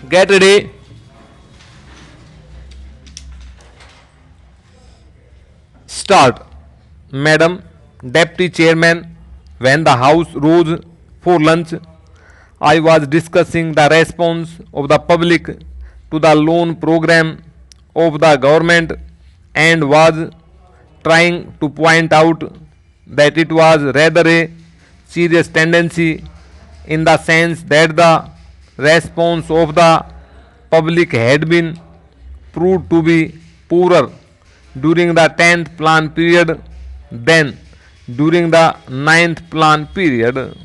Get ready. Start. Madam Deputy Chairman, when the House rose for lunch, I was discussing the response of the public to the loan program of the government and was trying to point out that it was rather a serious tendency in the sense that the response of the public had been proved to be poorer during the 10th plan period than during the ninth plan period.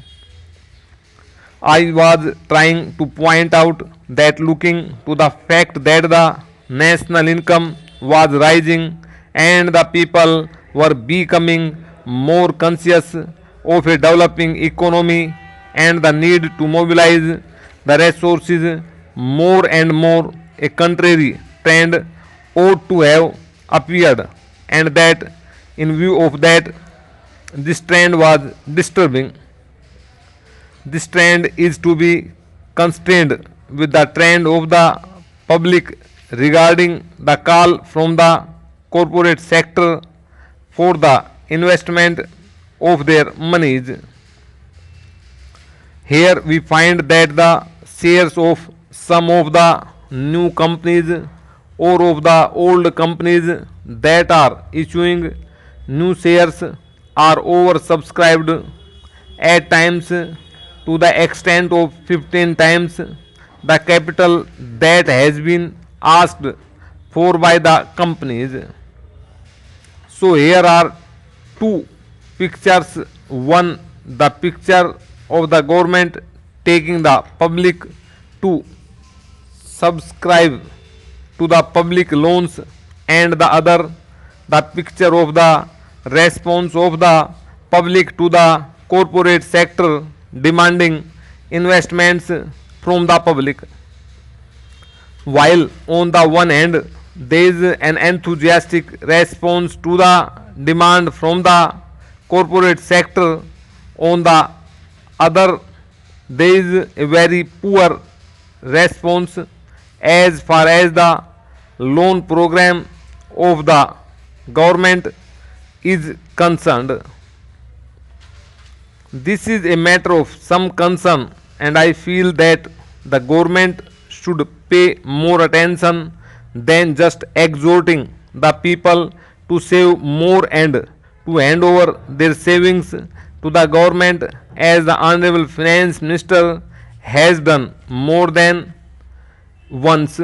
I was trying to point out that looking to the fact that the national income was rising and the people were becoming more conscious of a developing economy and the need to mobilize the resources more and more, a contrary trend ought to have appeared, and that in view of that this trend was disturbing. This trend is to be constrained with the trend of the public regarding the call from the corporate sector for the investment of their monies. Here we find that the shares of some of the new companies or of the old companies that are issuing new shares are oversubscribed at times to the extent of 15 times the capital that has been asked for by the companies. So here are two pictures. One, the picture of the government taking the public to subscribe to the public loans, and the other, the picture of the response of the public to the corporate sector demanding investments from the public. While on the one hand there is an enthusiastic response to the demand from the corporate sector, on the other there is a very poor response as far as the loan program of the government is concerned. This is a matter of some concern, and I feel that the government should pay more attention than just exhorting the people to save more and to hand over their savings to the government, as the Honorable Finance Minister has done more than once.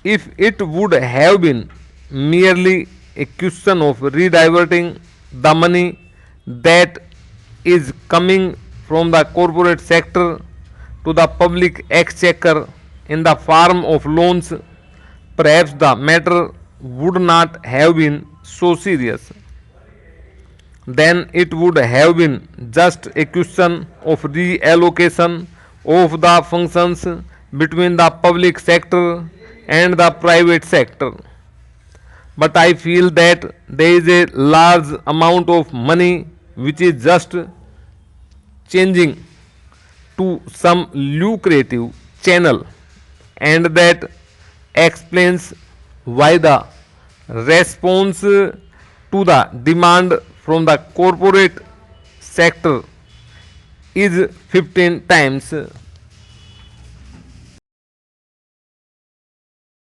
If it would have been merely a question of rediverting the money that is coming from the corporate sector to the public exchequer in the form of loans, perhaps the matter would not have been so serious. Then it would have been just a question of reallocation of the functions between the public sector and the private sector. But I feel that there is a large amount of money which is just changing to some lucrative channel, and that explains why the response to the demand from the corporate sector is 15 times